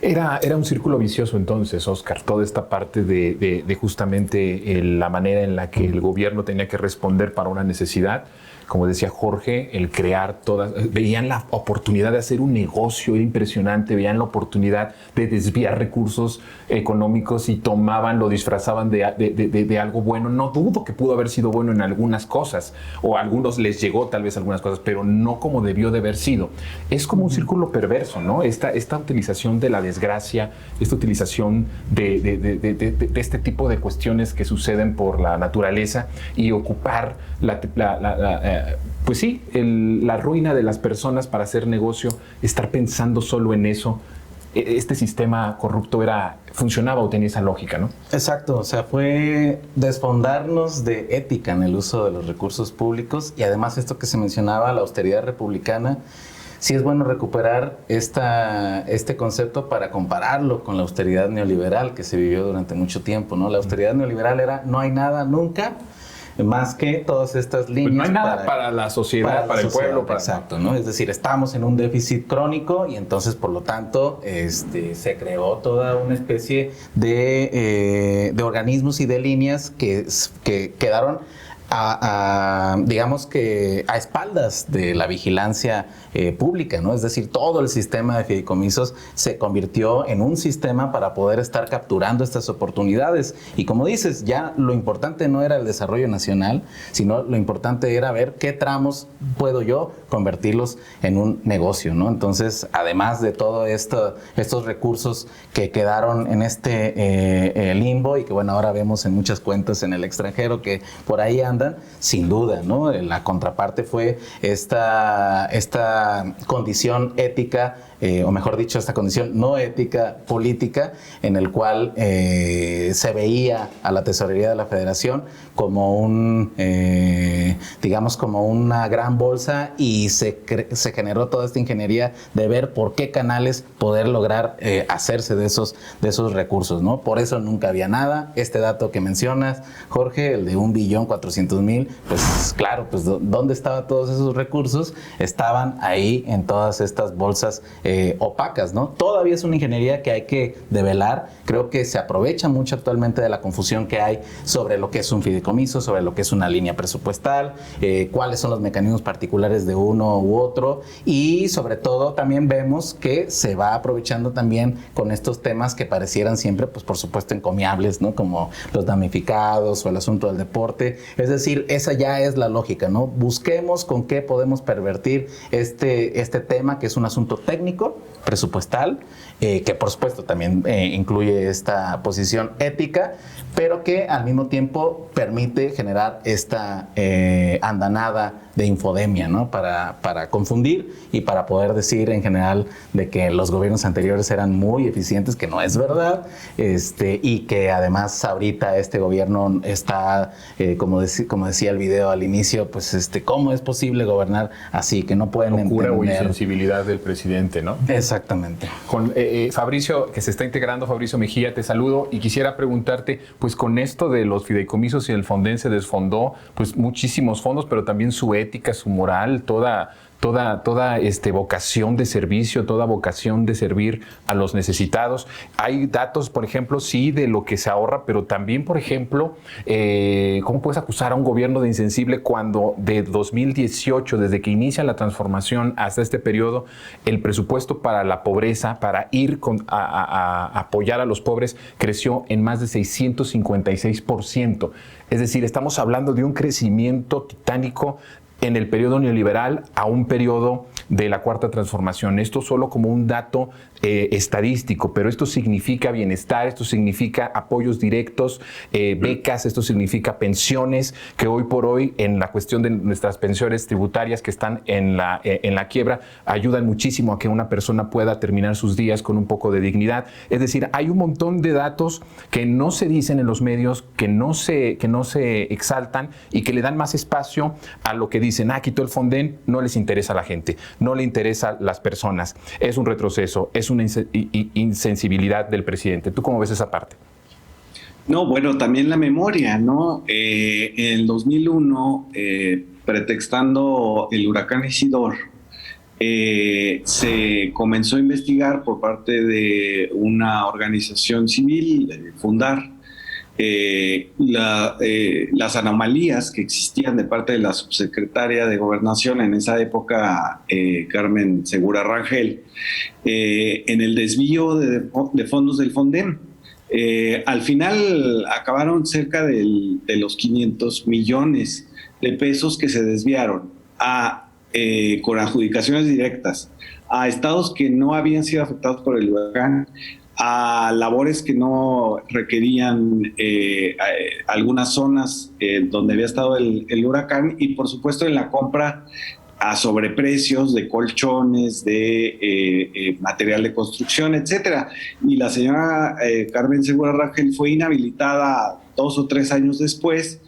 Era un círculo vicioso entonces, Oscar, toda esta parte de justamente la manera en la que el gobierno tenía que responder para una necesidad. Como decía Jorge, el crear todas, veían la oportunidad de hacer un negocio, era impresionante, veían la oportunidad de desviar recursos económicos y lo disfrazaban de algo bueno. No dudo que pudo haber sido bueno en algunas cosas, o a algunos les llegó tal vez algunas cosas, pero no como debió de haber sido. Es como un círculo perverso, ¿no? Esta utilización de la desgracia, esta utilización de este tipo de cuestiones que suceden por la naturaleza y ocupar pues sí, la ruina de las personas para hacer negocio, estar pensando solo en eso. Este sistema corrupto funcionaba o tenía esa lógica, ¿no? Exacto, o sea, fue desfondarnos de ética en el uso de los recursos públicos, y además esto que se mencionaba, la austeridad republicana. Sí es bueno recuperar este concepto para compararlo con la austeridad neoliberal que se vivió durante mucho tiempo, ¿no? La austeridad neoliberal era no hay nada nunca, más que todas estas líneas. Pues no hay nada para la sociedad, para el pueblo. Exacto, ¿no? Es decir, estamos en un déficit crónico y entonces, por lo tanto, se creó toda una especie de organismos y de líneas que quedaron digamos que a espaldas de la vigilancia pública, ¿no? Es decir, todo el sistema de fideicomisos se convirtió en un sistema para poder estar capturando estas oportunidades. Y como dices, ya lo importante no era el desarrollo nacional, sino lo importante era ver qué tramos puedo yo convertirlos en un negocio, ¿no? Entonces, además de todo estos recursos que quedaron en este limbo y que, bueno, ahora vemos en muchas cuentas en el extranjero que por ahí andan, sin duda, ¿no? La contraparte fue esta condición ética, o mejor dicho, esta condición no ética política, en el cual se veía a la Tesorería de la Federación como digamos como una gran bolsa, y se generó toda esta ingeniería de ver por qué canales poder lograr hacerse de esos recursos, ¿no? Por eso nunca había nada. Este dato que mencionas, Jorge, el de 1.400.000, pues claro, pues ¿dónde estaban todos esos recursos? Estaban ahí en todas estas bolsas opacas, ¿no? Todavía es una ingeniería que hay que develar. Creo que se aprovecha mucho actualmente de la confusión que hay sobre lo que es un fideicomiso, sobre lo que es una línea presupuestal, cuáles son los mecanismos particulares de uno u otro, y sobre todo también vemos que se va aprovechando también con estos temas que parecieran siempre, pues por supuesto, encomiables, ¿no? Como los damnificados o el asunto del deporte. Es decir, esa ya es la lógica, ¿no? Busquemos con qué podemos pervertir este tema, que es un asunto técnico, presupuestal, que por supuesto también incluye esta posición ética, pero que al mismo tiempo permite generar esta andanada de infodemia, ¿no? Para confundir y para poder decir en general de que los gobiernos anteriores eran muy eficientes, que no es verdad, y que además ahorita este gobierno está, como decía el video al inicio, pues ¿cómo es posible gobernar así? Que no pueden locura entender. O insensibilidad del presidente, ¿no? Exactamente. Con Fabricio, que se está integrando, Fabricio Mejía, te saludo y quisiera preguntarte, pues con esto de los fideicomisos y el Fonden se desfondó, pues muchísimos fondos, pero también su ética, su moral, toda vocación de servicio, toda vocación de servir a los necesitados. Hay datos, por ejemplo, sí, de lo que se ahorra, pero también, por ejemplo, ¿cómo puedes acusar a un gobierno de insensible cuando de 2018, desde que inicia la transformación hasta este periodo, el presupuesto para la pobreza, para ir a apoyar a los pobres, creció en más de 656%? Es decir, estamos hablando de un crecimiento titánico en el periodo neoliberal a un periodo de la Cuarta Transformación. Esto solo como un dato estadístico, pero esto significa bienestar, esto significa apoyos directos, becas, esto significa pensiones, que hoy por hoy en la cuestión de nuestras pensiones tributarias que están en la quiebra, ayudan muchísimo a que una persona pueda terminar sus días con un poco de dignidad. Es decir, hay un montón de datos que no se dicen en los medios, que no se exaltan y que le dan más espacio a lo que dicen, quitó el Fonden, no les interesa a la gente, no le interesa a las personas. Es un retroceso, es una insensibilidad del presidente. ¿Tú cómo ves esa parte? No, bueno, también la memoria, ¿no? En el 2001, pretextando el huracán Isidor, se comenzó a investigar por parte de una organización civil, Fundar, las anomalías que existían de parte de la subsecretaria de Gobernación en esa época, Carmen Segura Rangel, en el desvío de fondos del Fonden. Al final acabaron cerca de los 500 millones de pesos que se desviaron con adjudicaciones directas a estados que no habían sido afectados por el huracán, a labores que no requerían algunas zonas donde había estado el huracán, y por supuesto en la compra a sobreprecios de colchones, de material de construcción, etcétera. Y la señora Carmen Segura Rangel fue inhabilitada 2 o 3 años después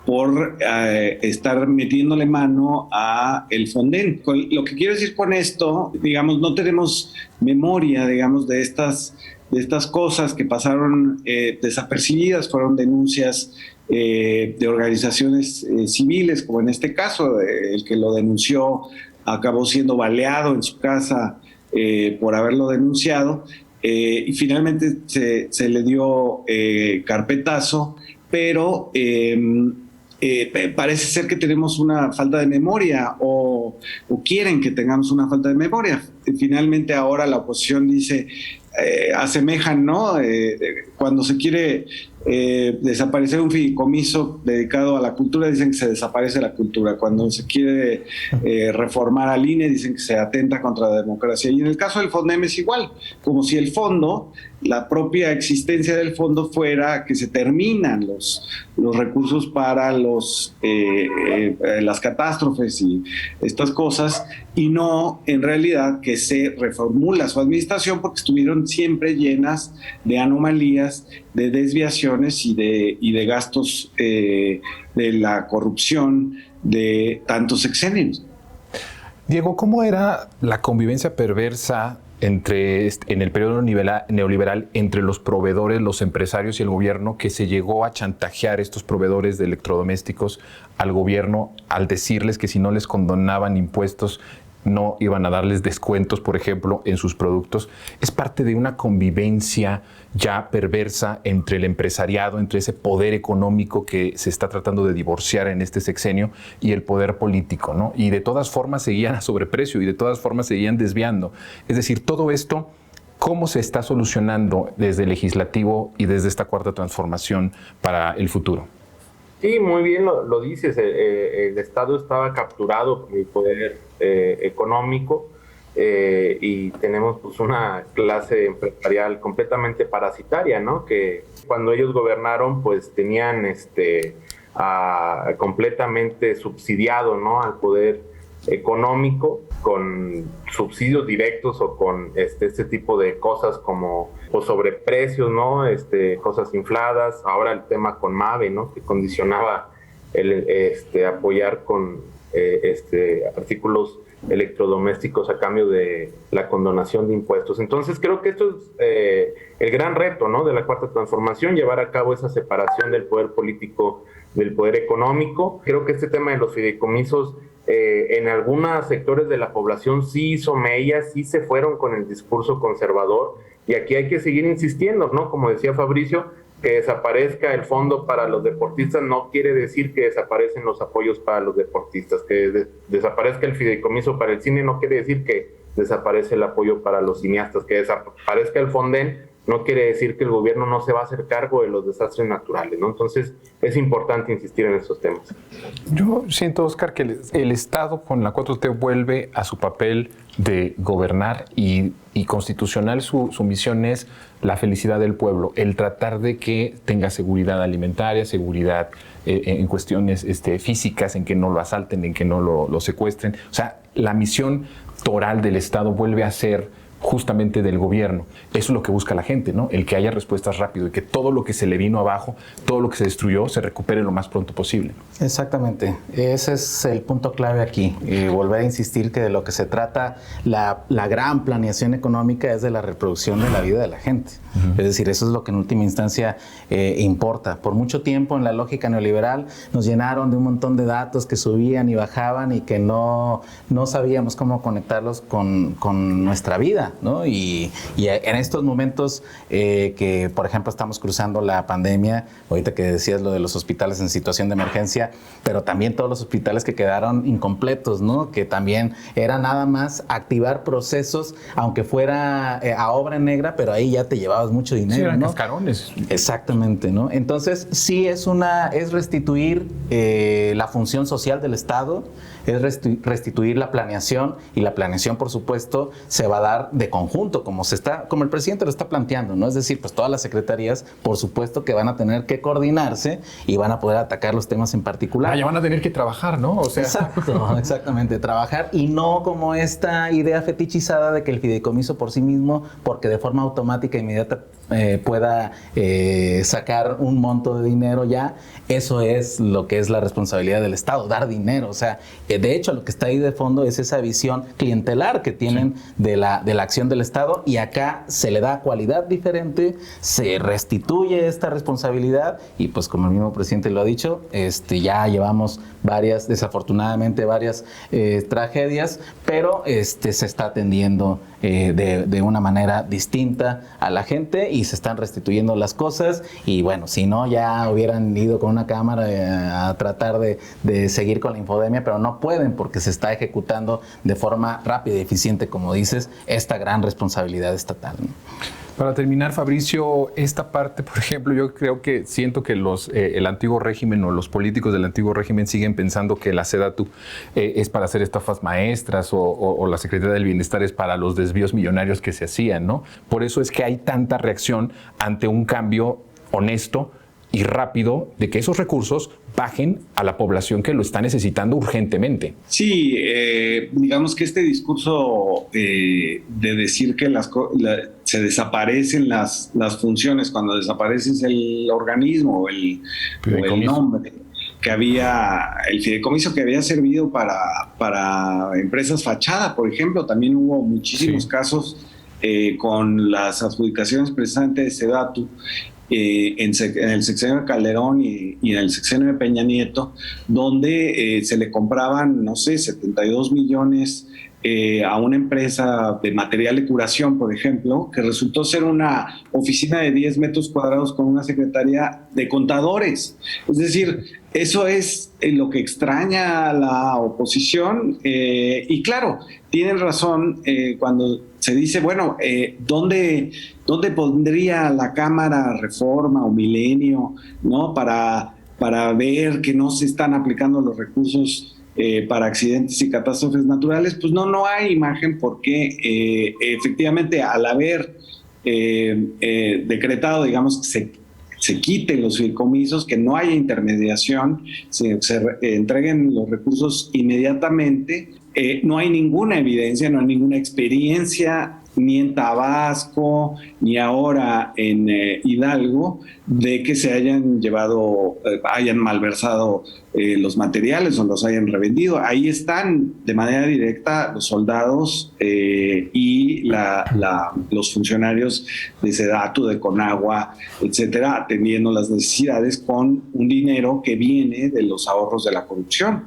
por estar metiéndole mano a el Fonden. Lo que quiero decir con esto, digamos, no tenemos memoria, digamos, de estas cosas que pasaron desapercibidas. Fueron denuncias de organizaciones civiles, como en este caso, el que lo denunció acabó siendo baleado en su casa por haberlo denunciado, y finalmente se le dio carpetazo, pero parece ser que tenemos una falta de memoria o quieren que tengamos una falta de memoria. Finalmente ahora la oposición dice, asemejan, ¿no? Cuando se quiere desaparecer un fideicomiso dedicado a la cultura, dicen que se desaparece la cultura. Cuando se quiere reformar al INE, dicen que se atenta contra la democracia. Y en el caso del Fondem es igual, como si el fondo, la propia existencia del fondo fuera que se terminan los recursos para las catástrofes y estas cosas, y no en realidad que se reformula su administración, porque estuvieron siempre llenas de anomalías, de desviaciones y de gastos de la corrupción de tantos sexenios. Diego, ¿cómo era la convivencia perversa en el periodo neoliberal entre los proveedores, los empresarios y el gobierno, que se llegó a chantajear estos proveedores de electrodomésticos al gobierno al decirles que si no les condonaban impuestos no iban a darles descuentos, por ejemplo, en sus productos? Es parte de una convivencia ya perversa entre el empresariado, entre ese poder económico que se está tratando de divorciar en este sexenio y el poder político, ¿no? Y de todas formas seguían a sobreprecio y de todas formas seguían desviando. Es decir, todo esto, ¿cómo se está solucionando desde el legislativo y desde esta Cuarta Transformación para el futuro? Sí, muy bien lo dices. El Estado estaba capturado por el poder económico y tenemos pues una clase empresarial completamente parasitaria, ¿no? Que cuando ellos gobernaron pues tenían completamente subsidiado, ¿no?, al poder económico, con subsidios directos o con este tipo de cosas como pues, sobreprecios, ¿no? Cosas infladas. Ahora el tema con MAVE, ¿no?, que condicionaba el apoyar con artículos electrodomésticos a cambio de la condonación de impuestos. Entonces creo que esto es el gran reto, ¿no?, de la Cuarta Transformación, llevar a cabo esa separación del poder político del poder económico. Creo que este tema de los fideicomisos en algunos sectores de la población sí hizo mella, sí se fueron con el discurso conservador, y aquí hay que seguir insistiendo, ¿no? Como decía Fabricio, que desaparezca el fondo para los deportistas no quiere decir que desaparecen los apoyos para los deportistas, que desaparezca el fideicomiso para el cine no quiere decir que desaparece el apoyo para los cineastas, que desaparezca el Fonden no quiere decir que el gobierno no se va a hacer cargo de los desastres naturales, ¿no? Entonces es importante insistir en estos temas. Yo siento, Oscar, que el Estado con la 4T vuelve a su papel de gobernar y constitucional. Su misión es la felicidad del pueblo, el tratar de que tenga seguridad alimentaria, seguridad en cuestiones físicas, en que no lo asalten, en que no lo secuestren. O sea, la misión toral del Estado vuelve a ser justamente del gobierno. Eso es lo que busca la gente, ¿no? El que haya respuestas rápido y que todo lo que se le vino abajo, todo lo que se destruyó, se recupere lo más pronto posible. Exactamente. Ese es el punto clave aquí. Volver a insistir que de lo que se trata la gran planeación económica es de la reproducción de la vida de la gente. Es decir, eso es lo que en última instancia importa. Por mucho tiempo en la lógica neoliberal nos llenaron de un montón de datos que subían y bajaban y que no sabíamos cómo conectarlos con nuestra vida, ¿no? Y en estos momentos que, por ejemplo, estamos cruzando la pandemia, ahorita que decías lo de los hospitales en situación de emergencia, pero también todos los hospitales que quedaron incompletos, ¿no? Que también era nada más activar procesos, aunque fuera a obra negra, pero ahí ya te llevabas mucho dinero, sí, eran, ¿no? Cascarones. Exactamente, ¿no? Entonces, sí es restituir la función social del Estado, es restituir la planeación, y la planeación, por supuesto, se va a dar de conjunto, como el presidente lo está planteando, ¿no? Es decir, pues todas las secretarías, por supuesto que van a tener que coordinarse y van a poder atacar los temas en particular. Ya van a tener que trabajar, ¿no? O sea. Exacto, exactamente, trabajar, y no como esta idea fetichizada de que el fideicomiso por sí mismo, porque de forma automática e inmediata pueda sacar un monto de dinero ya. Eso es lo que es la responsabilidad del Estado, dar dinero. O sea, de hecho, lo que está ahí de fondo es esa visión clientelar que tienen de la acción del Estado, y acá se le da cualidad diferente, se restituye esta responsabilidad, y pues como el mismo presidente lo ha dicho, ya llevamos desafortunadamente varias tragedias, pero se está atendiendo de una manera distinta a la gente, y se están restituyendo las cosas. Y bueno, si no, ya hubieran ido con una cámara a tratar de seguir con la infodemia, pero no pueden porque se está ejecutando de forma rápida y eficiente, como dices, esta gran responsabilidad estatal, ¿no? Para terminar, Fabricio, esta parte, por ejemplo, yo siento que el antiguo régimen o los políticos del antiguo régimen siguen pensando que la SEDATU es para hacer estafas maestras, o la Secretaría del Bienestar es para los desvíos millonarios que se hacían, ¿no? Por eso es que hay tanta reacción ante un cambio honesto y rápido de que esos recursos bajen a la población que lo está necesitando urgentemente. Sí, digamos que este discurso de decir que se desaparecen las funciones cuando desapareces el organismo o el nombre, que había el fideicomiso que había servido para empresas fachada, por ejemplo. También hubo muchísimos casos con las adjudicaciones precisamente de SEDATU, en el sexenio de Calderón y en el sexenio de Peña Nieto, donde se le compraban, no sé, 72 millones a una empresa de material de curación, por ejemplo, que resultó ser una oficina de 10 metros cuadrados con una secretaría de contadores. Es decir, eso es lo que extraña a la oposición, y claro, tienen razón cuando se dice, bueno, ¿dónde pondría la Cámara Reforma o Milenio, ¿no? para ver que no se están aplicando los recursos para accidentes y catástrofes naturales? Pues no hay imagen, porque efectivamente, al haber decretado, digamos, que se quiten los fideicomisos, que no haya intermediación, se entreguen los recursos inmediatamente, no hay ninguna evidencia, no hay ninguna experiencia, ni en Tabasco, ni ahora en Hidalgo, de que se hayan malversado los materiales o los hayan revendido. Ahí están de manera directa los soldados y los funcionarios de SEDATU, de Conagua, etcétera, atendiendo las necesidades con un dinero que viene de los ahorros de la corrupción.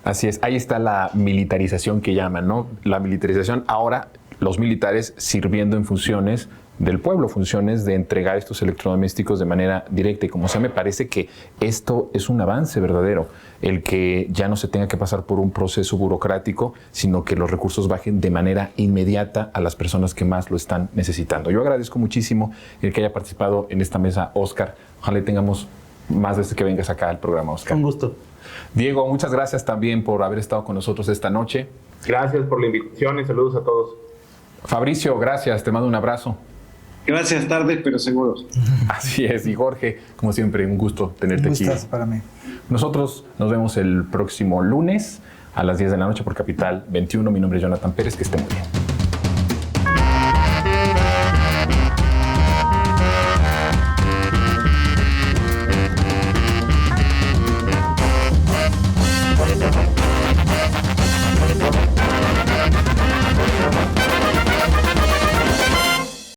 Así es, ahí está la militarización que llaman, ¿no? La militarización ahora, los militares sirviendo en funciones del pueblo, funciones de entregar estos electrodomésticos de manera directa. Y como sea, me parece que esto es un avance verdadero, el que ya no se tenga que pasar por un proceso burocrático, sino que los recursos bajen de manera inmediata a las personas que más lo están necesitando. Yo agradezco muchísimo el que haya participado en esta mesa, Óscar. Ojalá tengamos más veces que vengas acá al programa, Óscar. Un gusto. Diego, muchas gracias también por haber estado con nosotros esta noche. Gracias por la invitación y saludos a todos. Fabricio, gracias, te mando un abrazo. Gracias, tarde, pero seguros. Así es, y Jorge, como siempre, un gusto tenerte aquí. Un gustazo para mí. Nosotros nos vemos el próximo lunes a las 10 de la noche por Capital 21. Mi nombre es Jonathan Pérez, que esté muy bien.